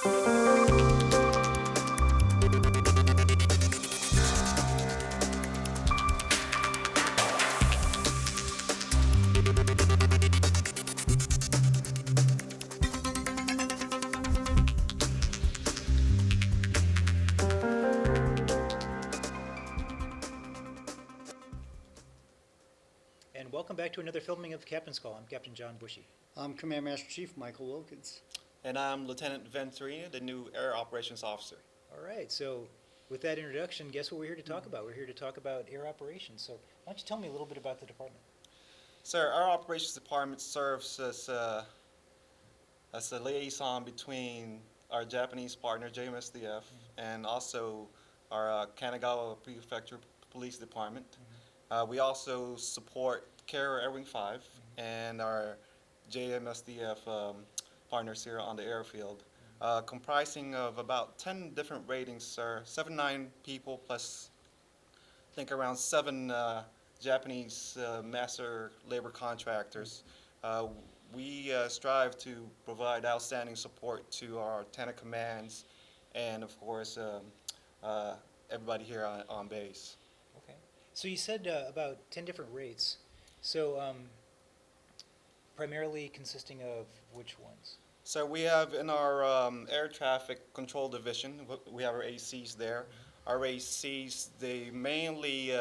And welcome back to another filming of Captain's Call. I'm Captain John Bushy. I'm Command Master Chief Michael Wilkins. And I'm Lieutenant Venturina, the new Air Operations Officer. All right, so with that introduction, guess what we're here to talk about? We're here to talk about air operations. So why don't you tell me a little bit about the department? Sir, our Operations Department serves as a liaison between our Japanese partner, JMSDF, and also our Kanagawa Prefecture Police Department. We also support Carrier Air Wing 5 and our JMSDF partners here on the airfield, comprising of about 10 different ratings, sir. 7-9 people plus, I think, around 7 Japanese master labor contractors. We strive to provide outstanding support to our lieutenant commands and, of course, everybody here on base. Okay. So you said about 10 different rates. So primarily consisting of which ones? So we have in our air traffic control division, we have our ACs there. Our ACs, they mainly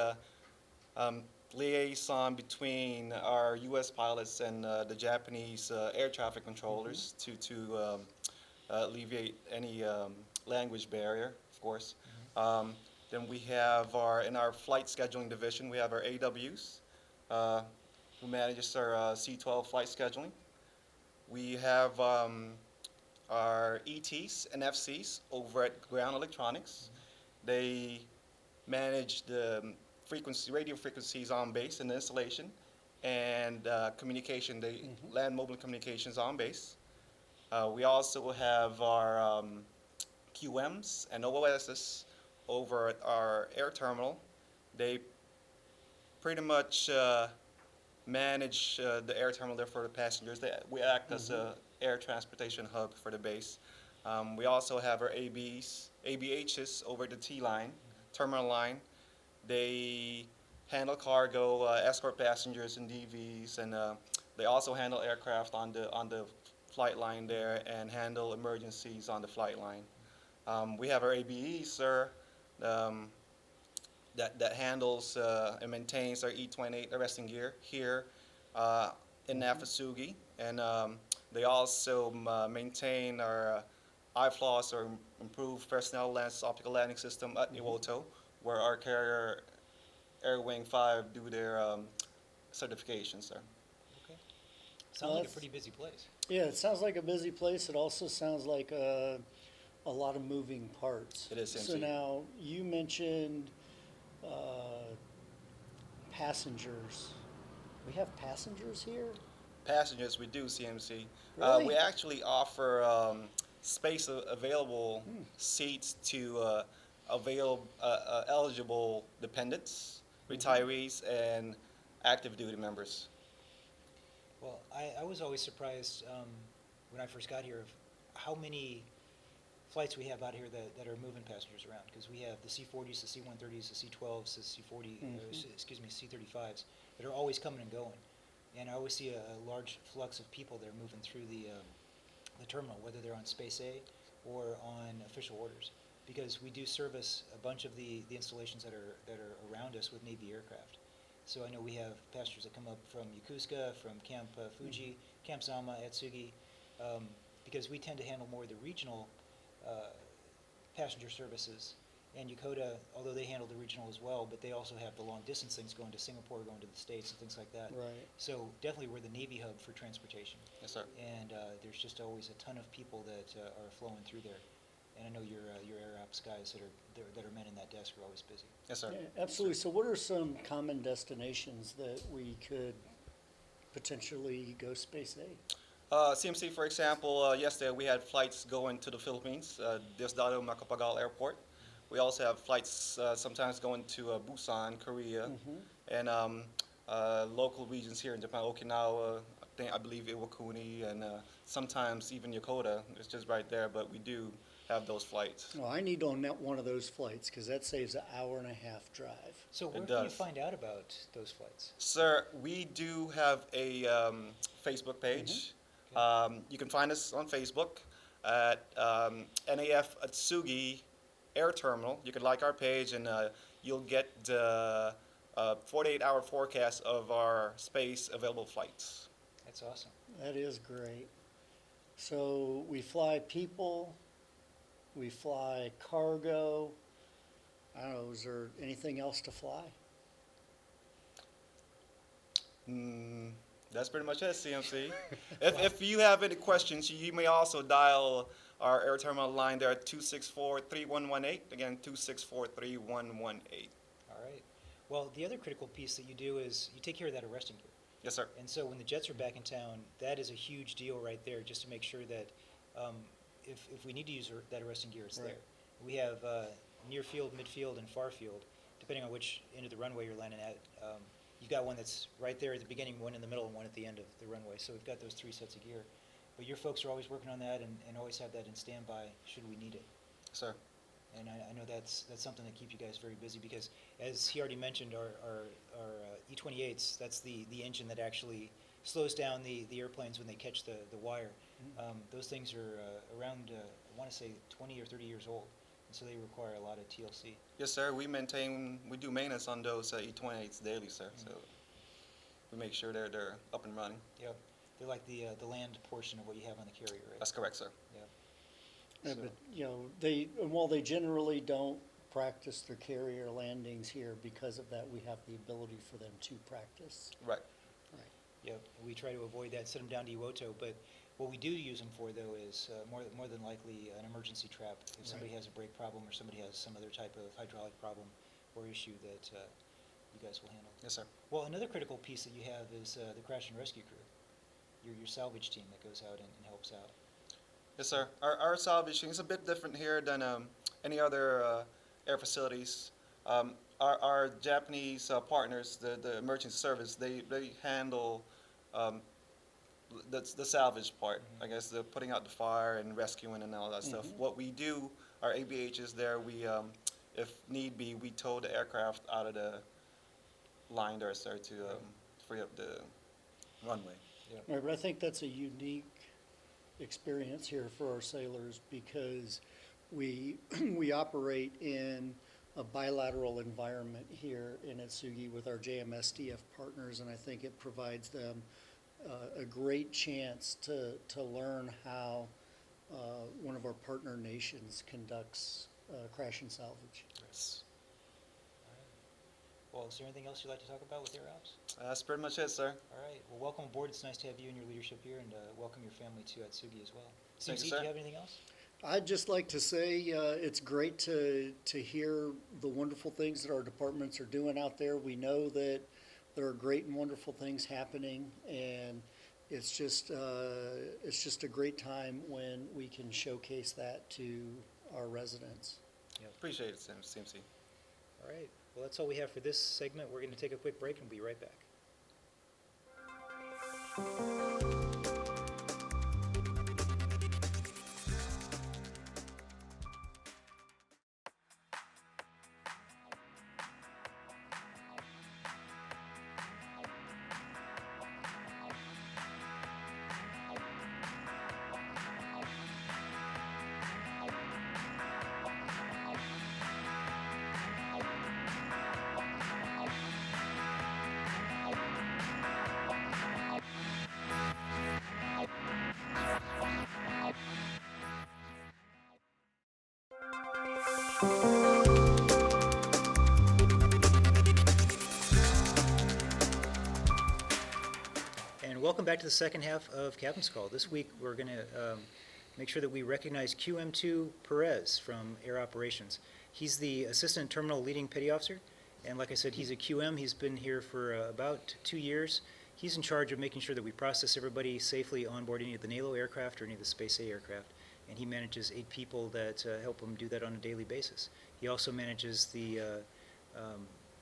liaison between our U.S. pilots and the Japanese air traffic controllers to alleviate any language barrier, of course. Then we have in our flight scheduling division, we have our AWs, who manages our C-12 flight scheduling. We have our ETs and FCs over at Ground Electronics. They manage the radio frequencies on base and the installation, and communication, land mobile communications on base. We also have our QMs and OOSs over at our air terminal. They pretty much manage the air terminal there for the passengers. We act as a air transportation hub for the base. We also have our ABHs over the T-line, terminal line. They handle cargo, escort passengers and DVs, and they also handle aircraft on the flight line there and handle emergencies on the flight line. We have our ABEs, sir, that handles and maintains our E-28 arresting gear here in Nafasugi, and they also maintain our IFLOS, or Improved Personnel Lens Optical Landing System at Iwoto, where our Carrier Air Wing 5 do their certifications, sir. Okay. Sounds like a pretty busy place. Yeah, it sounds like a busy place. It also sounds like a lot of moving parts. It is, So CMC. now, you mentioned passengers. We have passengers here? Passengers, we do, CMC. Really? We actually offer space available seats to eligible dependents, retirees, and active duty members. Well, I was always surprised when I first got here of how many flights we have out here that are moving passengers around, because we have the C-40s, the C-130s, the C-12s, the C-35s that are always coming and going. And I always see a large flux of people that are moving through the terminal, whether they're on Space A or on official orders, because we do service a bunch of the installations that are around us with Navy aircraft. So I know we have passengers that come up from Yokosuka, from Camp Fuji, Camp Zama, Atsugi, because we tend to handle more of the regional passenger services. And Yokota, although they handle the regional as well, but they also have the long distance things going to Singapore, going to the States, and things like that. Right. So definitely we're the Navy hub for transportation. Yes, sir. And there's just always a ton of people that are flowing through there. And I know your Air Ops guys that are manning that desk are always busy. Yes, sir. Yeah, absolutely. So what are some common destinations that we could potentially go Space A? CMC, for example, yesterday we had flights going to the Philippines, Diosdado Macapagal Airport. We also have flights sometimes going to Busan, Korea, and local regions here in Japan, Okinawa, I believe Iwakuni, and sometimes even Yokota. It's just right there, but we do have those flights. Well, I need on that one of those flights because that saves an hour and a half drive. So where It can you does. find out about those flights? Sir, we do have a Facebook page. You can find us on Facebook at NAF Atsugi Air Terminal. You can like our page, and you'll get the 48-hour forecast of our space available flights. That's awesome. That is great. So we fly people, we fly cargo. I don't know, is there anything else to fly? That's pretty much it, CMC. If you have any questions, you may also dial our air terminal line there at 264-3118. Again, 264-3118. All right. Well, the other critical piece that you do is you take care of that arresting gear. Yes, sir. And so when the jets are back in town, that is a huge deal right there, just to make sure that if we need to use that arresting gear, it's Right. there. We have near field, midfield, and far field, depending on which end of the runway you're landing at. You've got one that's right there at the beginning, one in the middle, and one at the end of the runway. So we've got those 3 sets of gear. But your folks are always working on that and always have that in standby should we need it. Sir. And I know that's something that keeps you guys very busy because, as he already mentioned, our E-28s, that's the engine that actually slows down the airplanes when they catch the wire. Those things are around, I want to say, 20 or 30 years old, and so they require a lot of TLC. Yes, sir. We do maintenance on those E-28s daily, sir. So we make sure they're up and running. Yep. They're like the land portion of what you have on the carrier, right? That's correct, sir. Yep. Yeah, So- but, you know, while they generally don't practice their carrier landings here, because of that, we have the ability for them to practice. Right. Right. Yep, we try to avoid that, send them down to Iwoto, but what we do use them for, though, is more than likely an emergency trap. If somebody has a brake problem or somebody has some other type of hydraulic problem or issue that you guys will handle. Yes, sir. Well, another critical piece that you have is the crash and rescue crew, your salvage team that goes out and helps out. Yes, sir. Our salvaging is a bit different here than any other air facilities. Our Japanese partners, the emergency service, they handle the salvage part. I guess the putting out the fire and rescuing and all that stuff. What we do, our ABH is there. We, if need be, we tow the aircraft out of the line there, sir, to free up the runway. Right, but I think that's a unique experience here for our sailors because we operate in a bilateral environment here in Atsugi with our JMSDF partners, and I think it provides them a great chance to learn how one of our partner nations conducts crash and salvage. Yes. Well, is there anything else you'd like to talk about with Air Ops? That's pretty much it, sir. All right. Well, welcome aboard. It's nice to have you and your leadership here, and welcome your family to Atsugi as well. Thank you, CMC, sir. do you have anything else? I'd just like to say it's great to hear the wonderful things that our departments are doing out there. We know that there are great and wonderful things happening, and it's just a great time when we can showcase that to our residents. Appreciate it, CMC. All right. Well, that's all we have for this segment. We're going to take a quick break and we'll be right back. And welcome back to the second half of Captain's Call. This week we're going to make sure that we recognize QM2 Perez from Air Operations. He's the Assistant Terminal Leading Petty Officer, and like I said, he's a QM. He's been here for about 2 years. He's in charge of making sure that we process everybody safely on board any of the NALO aircraft or any of the Space A aircraft, and he manages 8 people that help him do that on a daily basis. He also manages the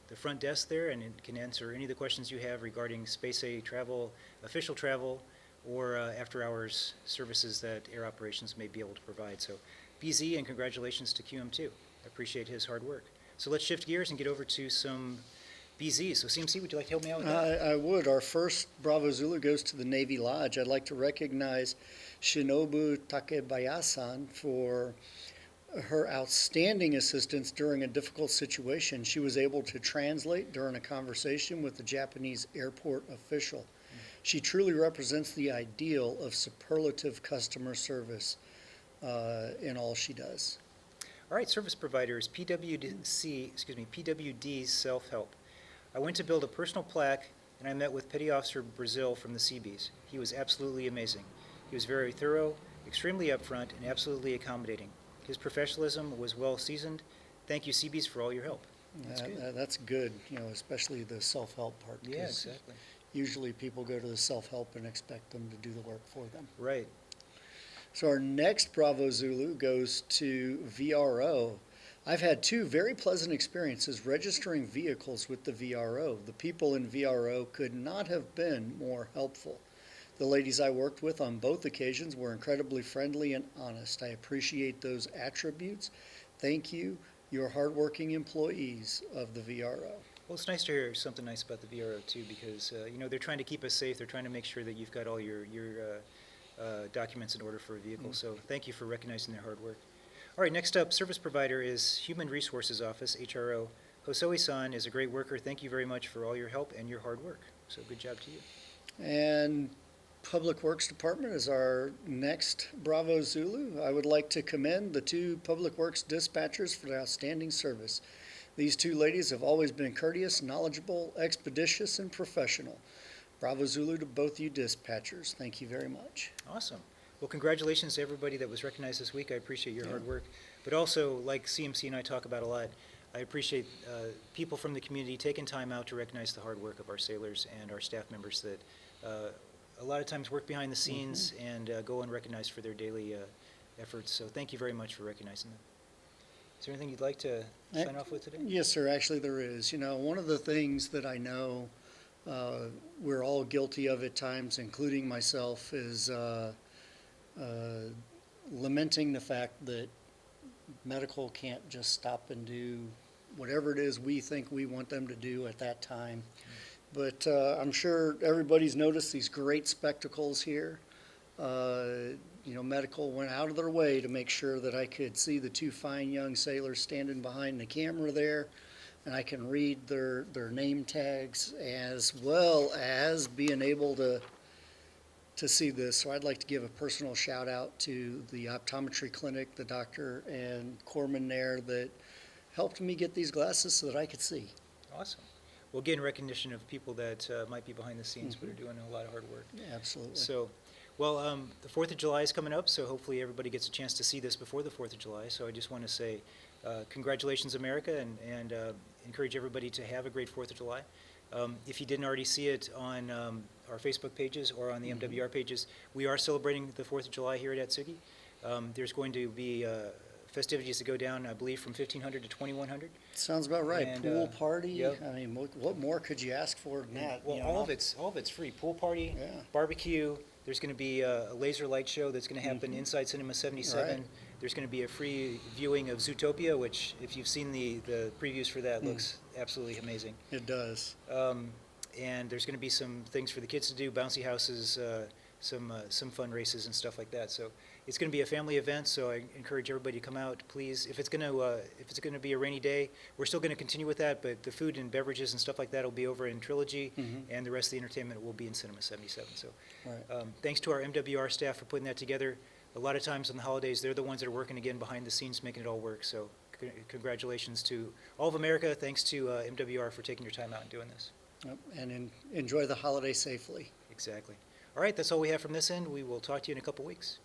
the front desk there, and it can answer any of the questions you have regarding Space A travel, official travel, or after-hours services that air operations may be able to provide. So BZ, and congratulations to QM2. I appreciate his hard work. So let's shift gears and get over to some BZ. So CMC, would you like to help me out with that? I would. Our first Bravo Zulu goes to the Navy Lodge. I'd like to recognize Shinobu Takebayasan for her outstanding assistance during a difficult situation. She was able to translate during a conversation with the Japanese airport official. She truly represents the ideal of superlative customer service in all she does. All right, service providers, PWD Self-Help. I went to build a personal plaque, and I met with Petty Officer Brazil from the Seabees. He was absolutely amazing. He was very thorough, extremely upfront, and absolutely accommodating. His professionalism was well seasoned. Thank you, Seabees, for all your help. That's good. That's good, especially the self-help part. Yeah, 'cause exactly. usually people go to the self-help and expect them to do the work for them. Right. So our next Bravo Zulu goes to VRO. I've had two very pleasant experiences registering vehicles with the VRO. The people in VRO could not have been more helpful. The ladies I worked with on both occasions were incredibly friendly and honest. I appreciate those attributes. Thank you, your hardworking employees of the VRO. Well, it's nice to hear something nice about the VRO too, because they're trying to keep us safe. They're trying to make sure that you've got all your documents in order for a vehicle. So thank you for recognizing their hard work. All right, next up, service provider is Human Resources Office, HRO. Hosoe-san is a great worker. Thank you very much for all your help and your hard work. So good job to you. And Public Works Department is our next Bravo Zulu. I would like to commend the two Public Works dispatchers for their outstanding service. These two ladies have always been courteous, knowledgeable, expeditious, and professional. Bravo Zulu to both you dispatchers. Thank you very much. Awesome. Well, congratulations to everybody that was recognized this week. I appreciate your hard work. But also, like CMC and I talk about a lot, I appreciate people from the community taking time out to recognize the hard work of our sailors and our staff members that a lot of times work behind the scenes and go unrecognized for their daily efforts. So thank you very much for recognizing them. Is there anything you'd like to sign off with today? Yes, sir. Actually, there is. One of the things that I know we're all guilty of at times, including myself, is lamenting the fact that medical can't just stop and do whatever it is we think we want them to do at that time. But I'm sure everybody's noticed these great spectacles here. Medical went out of their way to make sure that I could see the two fine young sailors standing behind the camera there, and I can read their name tags as well as being able to see this. So I'd like to give a personal shout out to the optometry clinic, the doctor and corpsman there that helped me get these glasses so that I could see. Awesome. Well, again, recognition of people that might be behind the scenes but are doing a lot of hard work. Yeah, absolutely. So, well, the 4th of July is coming up, so hopefully everybody gets a chance to see this before the 4th of July. So I just want to say congratulations, America, and encourage everybody to have a great 4th of July. If you didn't already see it on our Facebook pages or on the MWR pages, we are celebrating the 4th of July here at Atsugi. There's going to be festivities that go down, I believe, from 1,500 to 2,100. Sounds about right. And, Pool party. yep. I mean, what more could you ask for than that? Well, all of it's free. Pool party, Yeah. barbecue. There's going to be a laser light show that's going to happen inside Cinema 77. Right. There's going to be a free viewing of Zootopia, which, if you've seen the previews for that, looks absolutely amazing. It does. And there's going to be some things for the kids to do, bouncy houses, some fun races and stuff like that. So it's going to be a family event. So I encourage everybody to come out, please. If it's going to be a rainy day, we're still going to continue with that. But the food and beverages and stuff like that will be over in Trilogy, and the rest of the entertainment will be in Cinema 77. So Right. thanks to our MWR staff for putting that together. A lot of times on the holidays, they're the ones that are working again behind the scenes, making it all work. So congratulations to all of America. Thanks to MWR for taking your time out and doing this. Yep. And enjoy the holiday safely. Exactly. All right, that's all we have from this end. We will talk to you in a couple weeks.